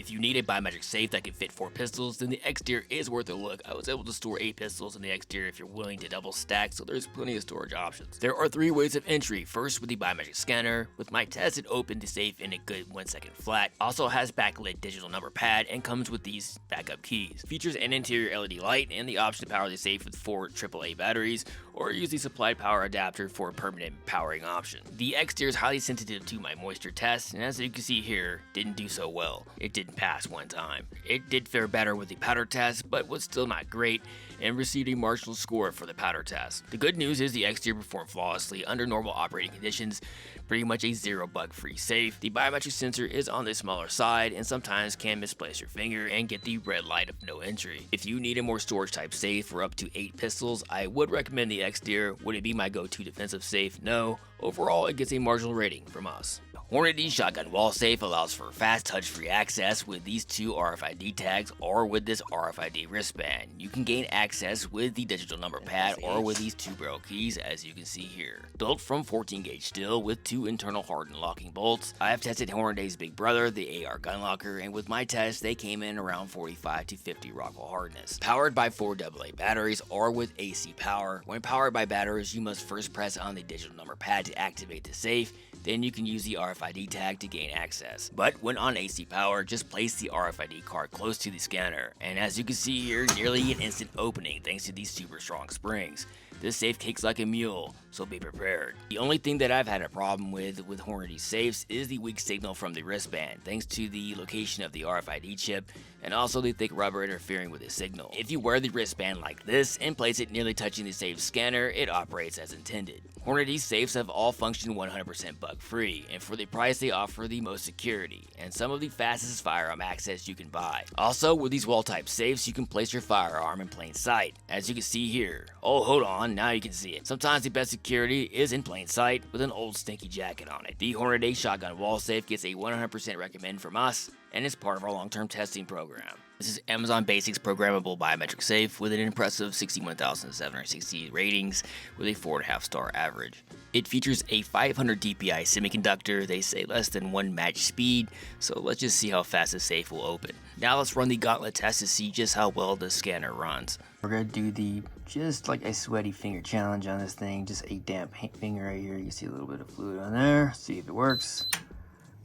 If you need a biometric safe that can fit 4 pistols, then the exterior is worth a look. I was able to store 8 pistols in the exterior if you're willing to double stack, so there's plenty of storage options. There are 3 ways of entry. First, with the biometric scanner. With my test, it opened the safe in a good 1 second flat. Also has backlit digital number pad and comes with these backup keys. Features an interior LED light and the option to power the safe with 4 AAA batteries, or use the supplied power adapter for a permanent powering option. The exterior is highly sensitive to my moisture test, and as you can see here, didn't do so well. It didn't pass one time. It did fare better with the powder test, but was still not great, and received a marginal score for the powder test. The good news is the exterior performed flawlessly under normal operating conditions, pretty much a 0 bug free safe. The biometric sensor is on the smaller side and sometimes can misplace your finger and get the red light of no entry. If you need a more storage type safe for up to 8 pistols, I would recommend the exterior. Would it be my go-to defensive safe? No. Overall, it gets a marginal rating from us. Hornady Shotgun Wall Safe allows for fast touch-free access with these 2 RFID tags or with this RFID wristband. You can gain access with the digital number pad or with these 2 barrel keys, as you can see here. Built from 14 gauge steel with 2 internal hardened locking bolts. I have tested Hornady's big brother, the AR gun locker, and with my test, they came in around 45 to 50 Rockwell hardness. Powered by 4 AA batteries or with AC power. When powered by batteries, you must first press on the digital number pad to activate the safe. Then you can use the RFID tag to gain access. But when on AC power, just place the RFID card close to the scanner. And as you can see here, nearly an instant opening thanks to these super strong springs. This safe kicks like a mule, so be prepared. The only thing that I've had a problem with Hornady safes is the weak signal from the wristband, thanks to the location of the RFID chip and also the thick rubber interfering with the signal. If you wear the wristband like this and place it nearly touching the safe scanner, it operates as intended. Hornady safes have all functioned 100% bug-free, and for the price they offer the most security, and some of the fastest firearm access you can buy. Also, with these wall-type safes, you can place your firearm in plain sight, as you can see here. Oh, hold on, now you can see it. Sometimes the best security is in plain sight with an old stinky jacket on it. The Hornady Shotgun Wall Safe gets a 100% recommend from us, and is part of our long-term testing program. This is Amazon Basics programmable biometric safe with an impressive 61,760 ratings with a 4.5 star average. It features a 500 DPI semiconductor, they say less than 1 match speed, so let's just see how fast the safe will open. Now let's run the gauntlet test to see just how well the scanner runs. We're gonna do just like a sweaty finger challenge on this thing, just a damp finger right here. You see a little bit of fluid on there, see if it works.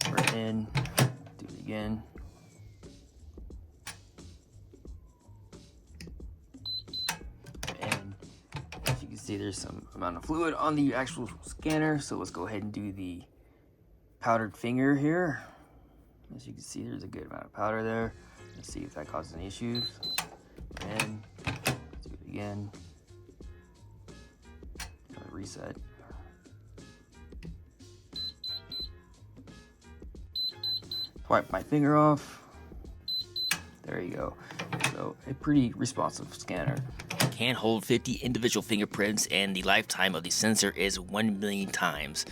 We're in, do it again. And as you can see, there's some amount of fluid on the actual scanner, so let's go ahead and do the powdered finger here. As you can see, there's a good amount of powder there. Let's see if that causes any issues. And let's do it again. Reset. Wipe my finger off. There you go. So a pretty responsive scanner. Can hold 50 individual fingerprints, and the lifetime of the sensor is 1 million times.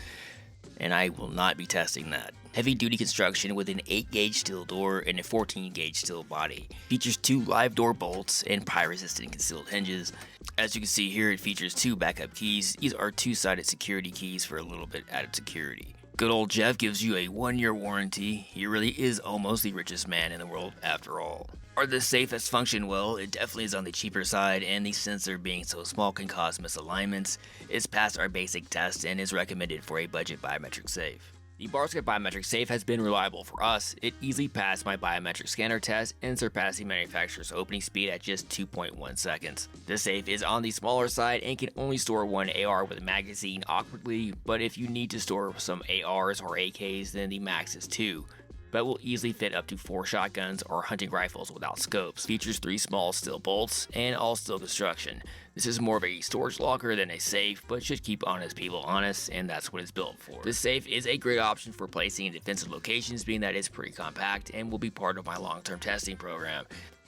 And I will not be testing that. Heavy duty construction with an 8 gauge steel door and a 14 gauge steel body. Features 2 live door bolts and pry resistant concealed hinges. As you can see here, it features 2 backup keys. These are 2-sided security keys for a little bit added security. Good old Jeff gives you a 1-year warranty. He really is almost the richest man in the world after all. Are the safe has functioned well? It definitely is on the cheaper side, and the sensor being so small can cause misalignments. It's passed our basic test and is recommended for a budget biometric safe. The Budget Biometric Safe has been reliable for us. It easily passed my biometric scanner test and surpassed the manufacturer's opening speed at just 2.1 seconds. The safe is on the smaller side and can only store 1 AR with a magazine awkwardly, but if you need to store some ARs or AKs, then the max is 2. But will easily fit up to 4 shotguns or hunting rifles without scopes. Features 3 small steel bolts and all steel construction. This is more of a storage locker than a safe, but should keep honest people honest, and that's what it's built for. This safe is a great option for placing in defensive locations, being that it's pretty compact and will be part of my long-term testing program.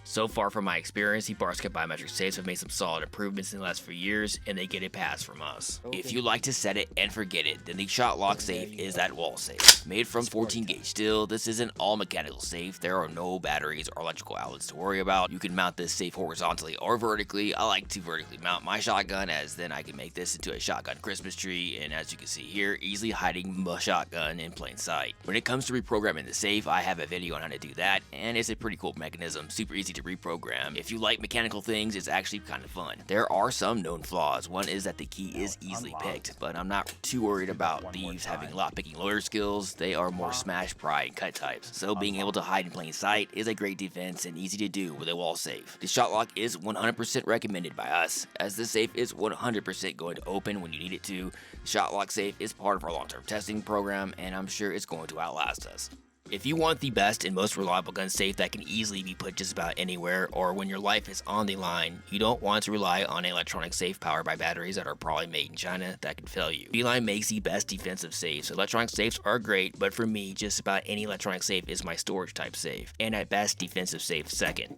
So far from my experience, the Budget Biometric Safes have made some solid improvements in the last few years, and they get a pass from us. If you like to set it and forget it, then the Shot Lock Safe is that wall safe. Made from 14 gauge steel, this is an all mechanical safe. There are no batteries or electrical outlets to worry about. You can mount this safe horizontally or vertically. I like to vertically mount my shotgun, as then I can make this into a shotgun Christmas tree, and as you can see here, easily hiding my shotgun in plain sight. When it comes to reprogramming the safe, I have a video on how to do that, and it's a pretty cool mechanism, super easy to reprogram. If you like mechanical things, it's actually kind of fun. There are some known flaws. One is that the key is easily picked, but I'm not too worried about thieves having lockpicking loader skills. They are more smash, pry, and cut types, so being able to hide in plain sight is a great defense and easy to do with a wall safe. The shot lock is 100% recommended by us, as the safe is 100% going to open when you need it to. The shot lock safe is part of our long-term testing program, and I'm sure it's going to outlast us. If you want the best and most reliable gun safe that can easily be put just about anywhere, or when your life is on the line, you don't want to rely on an electronic safe powered by batteries that are probably made in China that can fail you. Beeline makes the best defensive safes. Electronic safes are great, but for me, just about any electronic safe is my storage type safe, and at best defensive safe second.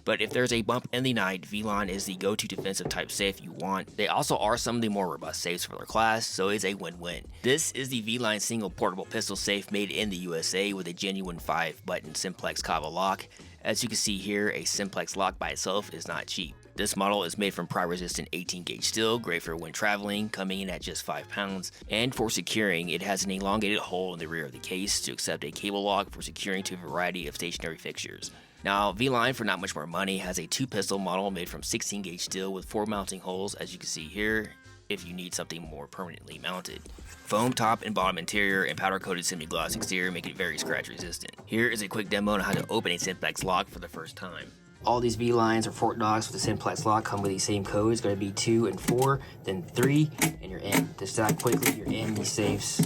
But if there's a bump in the night, V-Line is the go-to defensive type safe you want. They also are some of the more robust safes for their class, so it's a win-win. This is the V-Line single portable pistol safe made in the USA with a genuine 5-button simplex Kava lock. As you can see here, a simplex lock by itself is not cheap. This model is made from pry-resistant 18 gauge steel, great for when traveling, coming in at just 5 pounds. And for securing, it has an elongated hole in the rear of the case to accept a cable lock for securing to a variety of stationary fixtures. Now, V-Line, for not much more money, has a 2-pistol model made from 16 gauge steel with 4 mounting holes, as you can see here, if you need something more permanently mounted. Foam top and bottom interior and powder-coated semi-gloss exterior make it very scratch resistant. Here is a quick demo on how to open a simplex lock for the first time. All these V-Lines or Fort Knox with the simplex lock come with the same code. It's going to be 2 and 4, then 3, and you're in. Just that quickly, you're in these safes.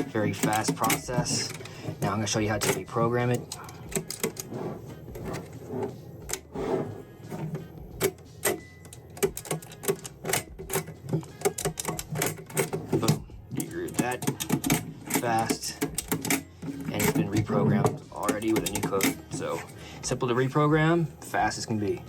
Very fast process. Now I'm going to show you how to reprogram it. Boom. You grew that fast, and it's been reprogrammed already with a new code. So simple to reprogram, fast as can be.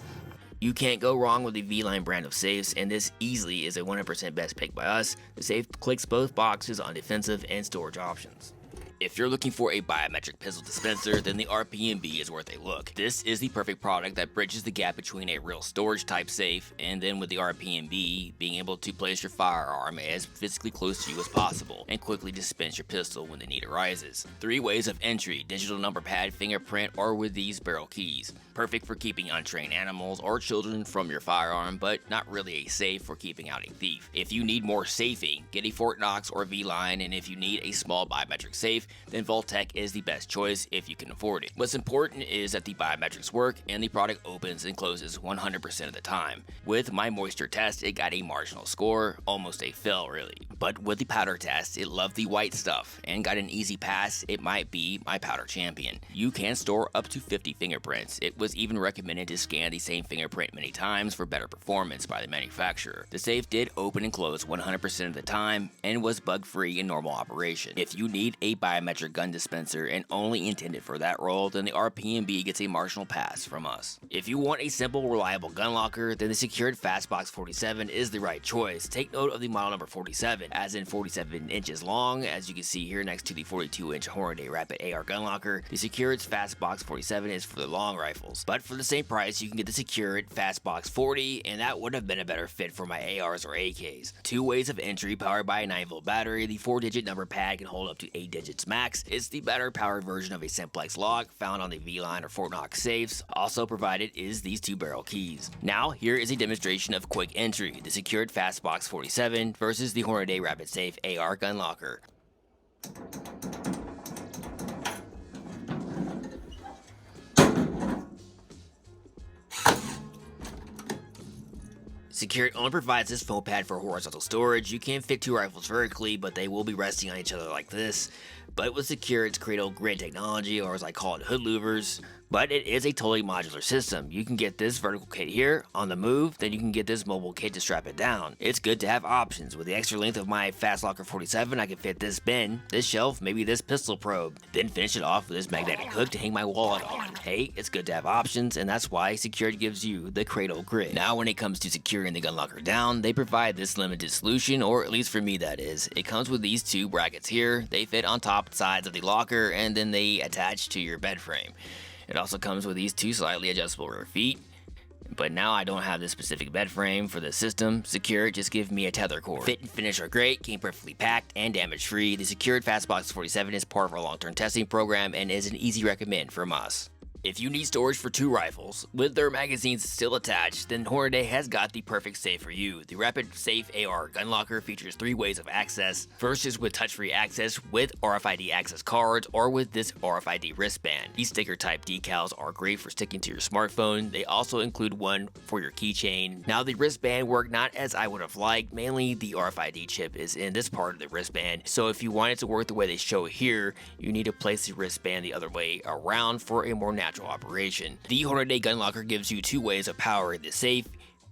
You can't go wrong with the V-Line brand of safes, and this easily is a 100% best pick by us. The safe clicks both boxes on defensive and storage options. If you're looking for a biometric pistol dispenser, then the RPMB is worth a look. This is the perfect product that bridges the gap between a real storage type safe and then with the RPMB, being able to place your firearm as physically close to you as possible and quickly dispense your pistol when the need arises. 3 ways of entry: digital number pad, fingerprint, or with these barrel keys. Perfect for keeping untrained animals or children from your firearm, but not really a safe for keeping out a thief. If you need more safing, get a Fort Knox or V-Line, and if you need a small biometric safe, then Vault-Tec is the best choice if you can afford it. What's important is that the biometrics work and the product opens and closes 100% of the time. With my moisture test, it got a marginal score, almost a fail really. But with the powder test, it loved the white stuff and got an easy pass. It might be my powder champion. You can store up to 50 fingerprints. It was even recommended to scan the same fingerprint many times for better performance by the manufacturer. The safe did open and close 100% of the time and was bug-free in normal operation. If you need a biometric gun dispenser and only intended for that role, then the RPMB gets a marginal pass from us. If you want a simple, reliable gun locker, then the secured Fastbox 47 is the right choice. Take note of the model number 47, as in 47 inches long, as you can see here next to the 42-inch Hornady Rapid AR gun locker. The secured Fastbox 47 is for the long rifles, but for the same price, you can get the secured Fastbox 40, and that would have been a better fit for my ARs or AKs. 2 ways of entry, powered by a 9-volt battery. The 4-digit number pad can hold up to 8 digits max. It's the better powered version of a simplex lock found on the V-Line or Fort Knox safes. Also provided is these 2 barrel keys. Now, here is a demonstration of quick entry, the secured Fastbox 47 versus the Hornady Rapid Safe AR gun locker. Secured only provides this foam pad for horizontal storage. You can fit 2 rifles vertically, but they will be resting on each other like this. But with Secure, it's Cradle grid technology, or as I call it, hood louvers. But it is a totally modular system. You can get this vertical kit here on the move, then you can get this mobile kit to strap it down. It's good to have options. With the extra length of my Fastlocker 47, I can fit this bin, this shelf, maybe this pistol probe, then finish it off with this magnetic hook to hang my wallet on. hey, it's good to have options, and that's why Secured gives you the Cradle Grid. Now when it comes to securing the gun locker down, they provide this limited solution, or at least for me that is. It comes with these two brackets here. They fit on top sides of the locker, and then they attach to your bed frame. It also comes with these two slightly adjustable rear feet. But now I don't have this specific bed frame for the system. Secured just give me a tether cord. Fit and finish are great, came perfectly packed and damage free. The Secured Fastbox 47 is part of our long-term testing program and is an easy recommend from us. If you need storage for 2 rifles, with their magazines still attached, then Hornady has got the perfect safe for you. The Rapid Safe AR gun locker features 3 ways of access. First is with touch-free access with RFID access cards or with this RFID wristband. These sticker type decals are great for sticking to your smartphone. They also include one for your keychain. Now the wristband worked not as I would have liked. Mainly the RFID chip is in this part of the wristband. So if you want it to work the way they show here, you need to place the wristband the other way around for a more natural operation. The Hornady gun locker gives you 2 ways of powering the safe,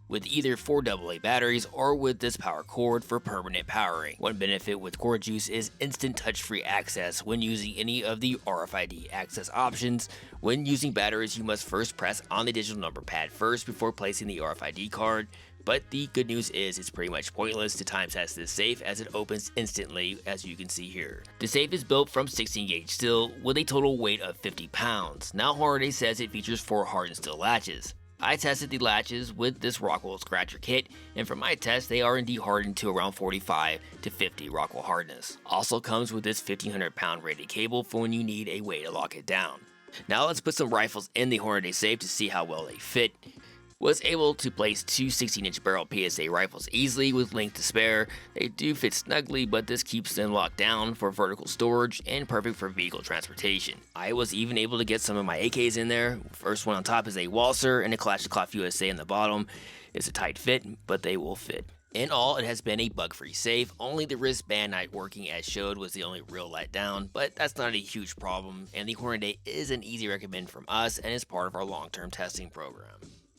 with either 4 AA batteries or with this power cord for permanent powering. One benefit with Cord Juice is instant touch-free access when using any of the RFID access options. When using batteries, you must first press on the digital number pad first before placing the RFID card. But the good news is it's pretty much pointless to time test this safe as it opens instantly, as you can see here. The safe is built from 16 gauge steel with a total weight of 50 pounds. Now Hornady says it features 4 hardened steel latches. I tested the latches with this Rockwell scratcher kit, and from my test they are indeed hardened to around 45 to 50 Rockwell hardness. Also comes with this 1500 pound rated cable for when you need a way to lock it down. Now let's put some rifles in the Hornady safe to see how well they fit. Was able to place 2 16-inch barrel PSA rifles easily with length to spare. They do fit snugly, but this keeps them locked down for vertical storage and perfect for vehicle transportation. I was even able to get some of my AKs in there. First one on top is a Walser and a Kalashnikov USA on the bottom. It's a tight fit, but they will fit. In all, it has been a bug-free safe. Only the wristband not working as showed was the only real letdown, but that's not a huge problem, and the Hornady is an easy recommend from us and is part of our long-term testing program.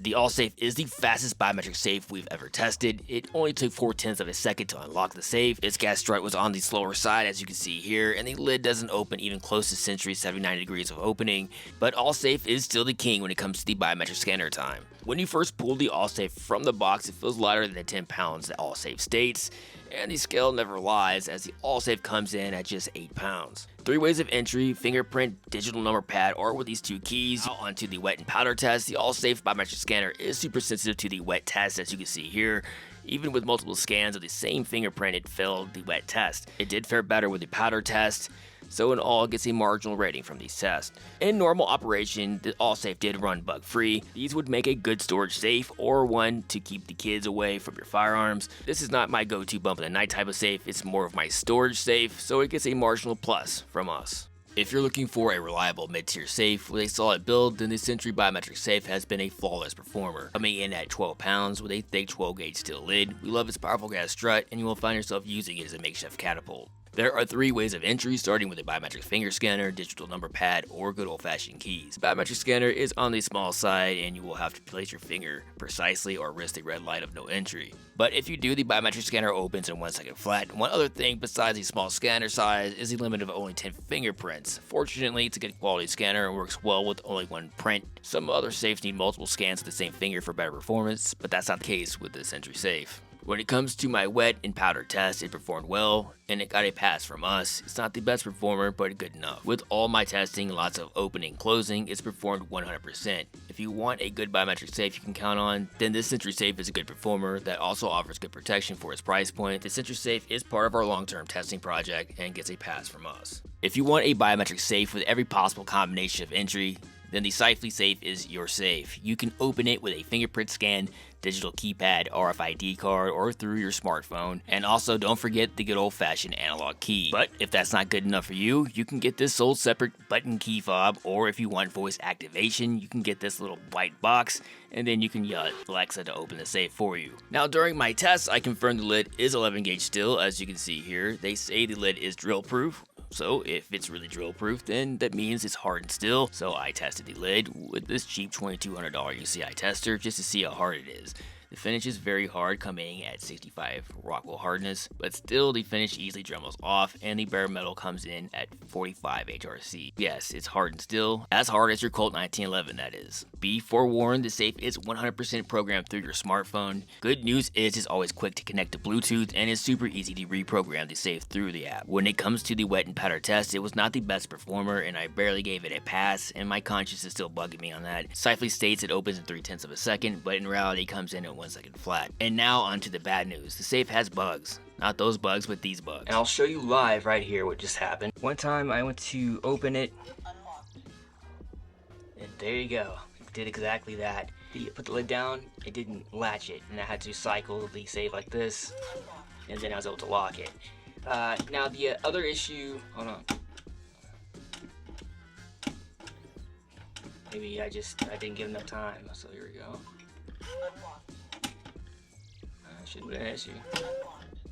The AllSafe is the fastest biometric safe we've ever tested. It only took 0.4 of a second to unlock the safe. Its gas strut was on the slower side, as you can see here, and the lid doesn't open even close to Sentry's 79 degrees of opening, but AllSafe is still the king when it comes to the biometric scanner time. When you first pull the AllSafe from the box, it feels lighter than the 10 pounds that AllSafe states, and the scale never lies as the AllSafe comes in at just 8 pounds. 3 ways of entry: fingerprint, digital number pad, or with these 2 keys. Now onto the wet and powder test. The AllSafe biometric scanner is super sensitive to the wet test, as you can see here. Even with multiple scans of the same fingerprint, it failed the wet test. It did fare better with the powder test, so in all, it gets a marginal rating from these tests. In normal operation, the AllSafe did run bug-free. These would make a good storage safe or one to keep the kids away from your firearms. This is not my go-to bump in the night type of safe, it's more of my storage safe, so it gets a marginal plus from us. If you're looking for a reliable mid-tier safe with a solid build, then the Sentry Biometric Safe has been a flawless performer. Coming in at 12 pounds with a thick 12 gauge steel lid, we love its powerful gas strut, and you will find yourself using it as a makeshift catapult. There are 3 ways of entry, starting with a biometric finger scanner, digital number pad, or good old-fashioned keys. The biometric scanner is on the small side, and you will have to place your finger precisely or risk the red light of no entry. But if you do, the biometric scanner opens in 1 second flat. One other thing besides the small scanner size is the limit of only 10 fingerprints. Fortunately, it's a good quality scanner and works well with only 1 print. Some other safes need multiple scans of the same finger for better performance, but that's not the case with this Sentry safe. When it comes to my wet and powder test, it performed well, and it got a pass from us. It's not the best performer, but good enough. With all my testing, lots of opening and closing, it's performed 100%. If you want a good biometric safe you can count on, then this Sentry safe is a good performer that also offers good protection for its price point. The Sentry safe is part of our long-term testing project and gets a pass from us. If you want a biometric safe with every possible combination of entry, then the Sifely safe is your safe. You can open it with a fingerprint scan, digital keypad, RFID card, or through your smartphone. And also don't forget the good old-fashioned analog key. But if that's not good enough for you, you can get this sold separate button key fob, or if you want voice activation, you can get this little white box, and then you can yell at Alexa to open the safe for you. Now during my tests, I confirmed the lid is 11 gauge steel, as you can see here. They say the lid is drill proof. So if it's really drill proof, then that means it's hardened steel. So I tested the lid with this cheap $2,200 UCI tester just to see how hard it is. The finish is very hard, coming at 65 Rockwell hardness, but still the finish easily dremels off, and the bare metal comes in at 45 HRC. Yes, it's hardened still, as hard as your Colt 1911 that is. Be forewarned, the safe is 100% programmed through your smartphone. Good news is it's always quick to connect to Bluetooth, and it's super easy to reprogram the safe through the app. When it comes to the wet and powder test, it was not the best performer, and I barely gave it a pass, and my conscience is still bugging me on that. Safely states it opens in 3/10 of a second, but in reality comes in at 1 second flat. And now onto the bad news. The safe has bugs. Not those bugs, but these bugs. And I'll show you live right here what just happened. One time I went to open it, and there you go. It did exactly that. You put the lid down, it didn't latch it, and I had to cycle the safe like this, and then I was able to lock it. Now the other issue, hold on. Maybe I didn't give enough time, so here we go. Shouldn't be an issue.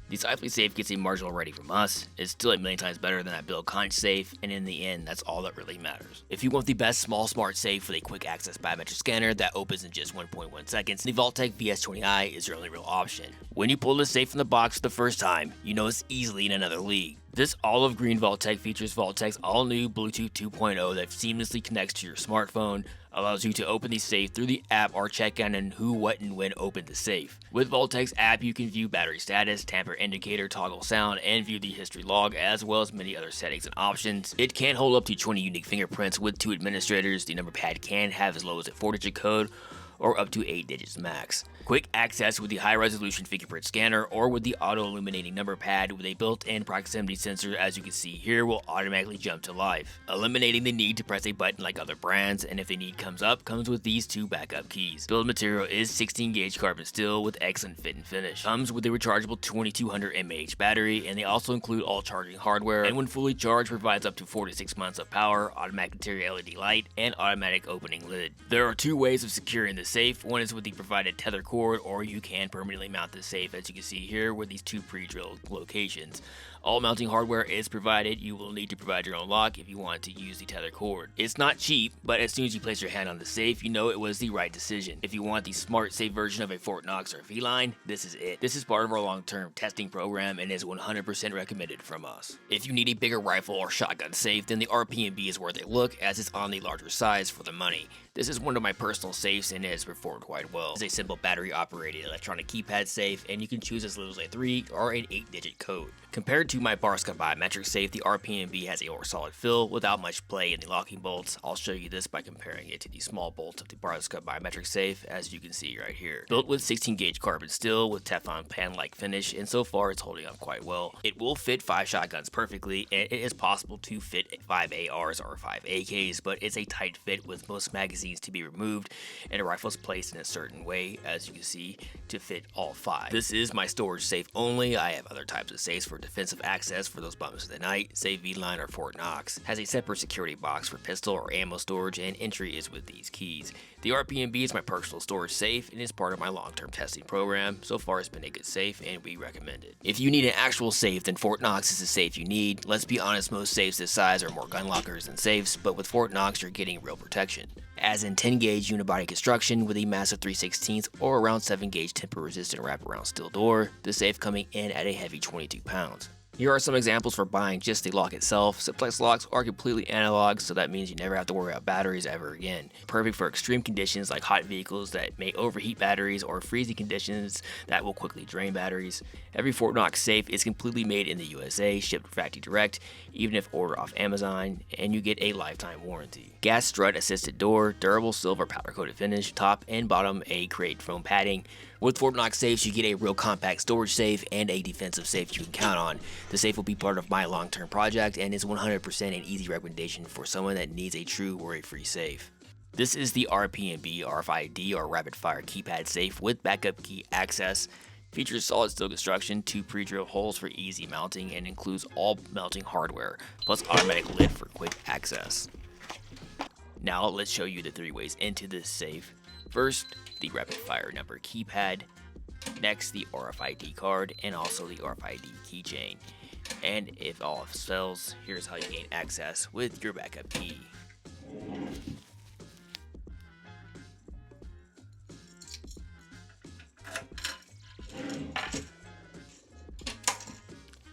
The Safely safe gets a marginal rating from us. It's still a million times better than that Bill Conch safe, and in the end, that's all that really matters. If you want the best small smart safe with a quick access biometric scanner that opens in just 1.1 seconds, the Vaultec VS20i is your only real option. When you pull the safe from the box for the first time, you know it's easily in another league. This olive green Vaultec features Vaultec's all new Bluetooth 2.0 that seamlessly connects to your smartphone, allows you to open the safe through the app or check in on who, what, and when opened the safe. With Vaultec's app, you can view battery status, tamper indicator, toggle sound, and view the history log, as well as many other settings and options. It can hold up to 20 unique fingerprints with 2 administrators. The number pad can have as low as a 4-digit code, or up to 8 digits max. Quick access with the high-resolution fingerprint scanner or with the auto-illuminating number pad with a built-in proximity sensor, as you can see here, will automatically jump to life, eliminating the need to press a button like other brands, and if the need comes up, comes with these 2 backup keys. Build material is 16-gauge carbon steel with excellent fit and finish. Comes with a rechargeable 2200 mAh battery, and they also include all charging hardware, and when fully charged provides up to 4 to 6 months of power, automatic interior LED light, and automatic opening lid. There are 2 ways of securing the safe. One is with the provided tether cord, or you can permanently mount the safe, as you can see here with these 2 pre-drilled locations. All mounting hardware is provided. You will need to provide your own lock if you want to use the tether cord. It's not cheap, but as soon as you place your hand on the safe, you know it was the right decision. If you want the smart safe version of a Fort Knox or V-Line, this is it. This is part of our long-term testing program and is 100% recommended from us. If you need a bigger rifle or shotgun safe, then the RP&B is worth a look, as it's on the larger size for the money. This is one of my personal safes and it has performed quite well. It's a simple battery-operated electronic keypad safe, and you can choose as little as a 3 or an 8-digit code. Compared to my Budget Biometric Safe, the RP&B has a more solid fill without much play in the locking bolts. I'll show you this by comparing it to the small bolts of the Budget Biometric Safe, as you can see right here. Built with 16-gauge carbon steel with Teflon pan-like finish, and so far it's holding up quite well. It will fit 5 shotguns perfectly, and it is possible to fit 5 ARs or 5 AKs, but it's a tight fit with most magazines to be removed, and a rifle is placed in a certain way, as you can see, to fit all 5. This is my storage safe only. I have other types of safes for defensive access for those bumps of the night, say V-Line or Fort Knox. Has a separate security box for pistol or ammo storage, and entry is with these keys. The RP&B is my personal storage safe and is part of my long-term testing program. So far it's been a good safe and we recommend it. If you need an actual safe, then Fort Knox is the safe you need. Let's be honest, most safes this size are more gun lockers than safes, but with Fort Knox you're getting real protection. As in 10-gauge unibody construction with a massive 3/16 or around 7-gauge temper-resistant wraparound steel door, the safe coming in at a heavy 22 pounds. Here are some examples for buying just the lock itself. Simplex locks are completely analog, so that means you never have to worry about batteries ever again. Perfect for extreme conditions like hot vehicles that may overheat batteries or freezing conditions that will quickly drain batteries. Every Fort Knox safe is completely made in the USA, shipped factory direct, even if ordered off Amazon, and you get a lifetime warranty. Gas strut assisted door, durable silver powder coated finish, top and bottom a crate foam padding. With Fort Knox safes, you get a real compact storage safe and a defensive safe you can count on. The safe will be part of my long-term project and is 100% an easy recommendation for someone that needs a true worry-free safe. This is the RP&B RFID or rapid fire keypad safe with backup key access. Features solid steel construction, 2 pre-drilled holes for easy mounting, and includes all mounting hardware, plus automatic lid for quick access. Now let's show you the 3 ways into this safe. First, the rapid fire number keypad. Next, the RFID card, and also the RFID keychain. And if all else fails, here's how you gain access with your backup key.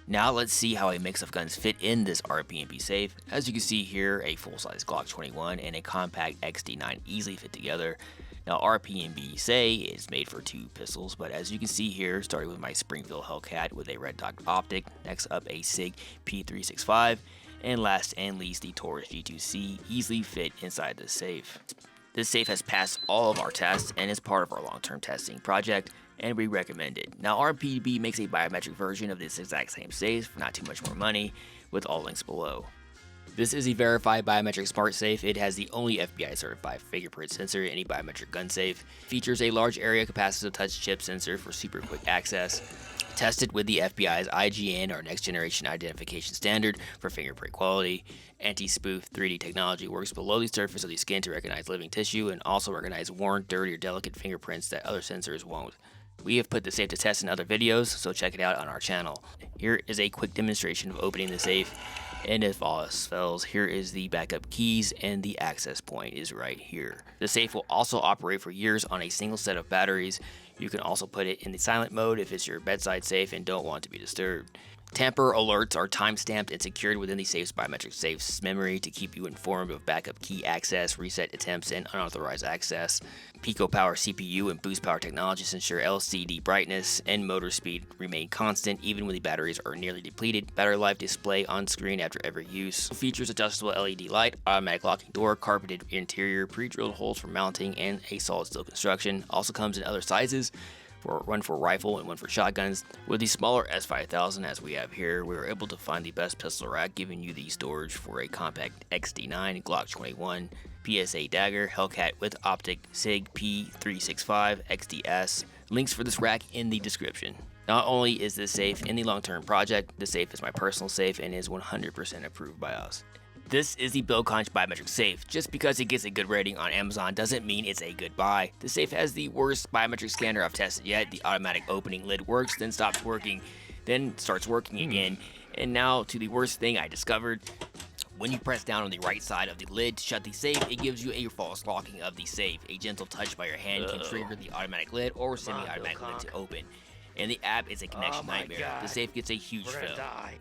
Now let's see how a mix of guns fit in this RPMP safe. As you can see here, a full-size Glock 21 and a compact XD9 easily fit together. Now RPMP Safe is made for 2 pistols, but as you can see here, starting with my Springfield Hellcat with a red dot optic, next up a SIG P365, and last and least the Taurus G2C easily fit inside the safe. This safe has passed all of our tests and is part of our long-term testing project, and we recommend it. Now RPMP makes a biometric version of this exact same safe for not too much more money, with all links below. This is a verified biometric smart safe. It has the only FBI certified fingerprint sensor in any biometric gun safe. Features a large area capacitive touch chip sensor for super quick access. Tested with the FBI's IGN, or Next Generation Identification Standard, for fingerprint quality. Anti-spoof 3D technology works below the surface of the skin to recognize living tissue and also recognize worn, dirty, or delicate fingerprints that other sensors won't. We have put the safe to test in other videos, so check it out on our channel. Here is a quick demonstration of opening the safe, and if all else fails, here is the backup keys and the access point is right here. The safe will also operate for years on a single set of batteries. You can also put it in the silent mode if it's your bedside safe and don't want to be disturbed. Tamper alerts are time-stamped and secured within the safe's biometric safe's memory to keep you informed of backup key access, reset attempts, and unauthorized access. Pico Power CPU and Boost Power technologies ensure LCD brightness and motor speed remain constant even when the batteries are nearly depleted. Battery life display on screen after every use. Features adjustable LED light, automatic locking door, carpeted interior, pre-drilled holes for mounting, and a solid steel construction. Also comes in other sizes. One for rifle and one for shotguns. With the smaller S5000 as we have here, we were able to find the best pistol rack, giving you the storage for a compact XD9, Glock 21, PSA dagger, Hellcat with optic, SIG P365, XDS. Links for this rack in the description. Not only is this safe in the long-term project, the safe is my personal safe and is 100% approved by us. This is the Bilconch Biometric Safe. Just because it gets a good rating on Amazon doesn't mean it's a good buy. The safe has the worst biometric scanner I've tested yet. The automatic opening lid works, then stops working, then starts working again. And now to the worst thing I discovered. When you press down on the right side of the lid to shut the safe, it gives you a false locking of the safe. A gentle touch by your hand can trigger the automatic lid or semi-automatic lid to open. And the app is a connection nightmare. God. The safe gets a huge We're gonna fail. die.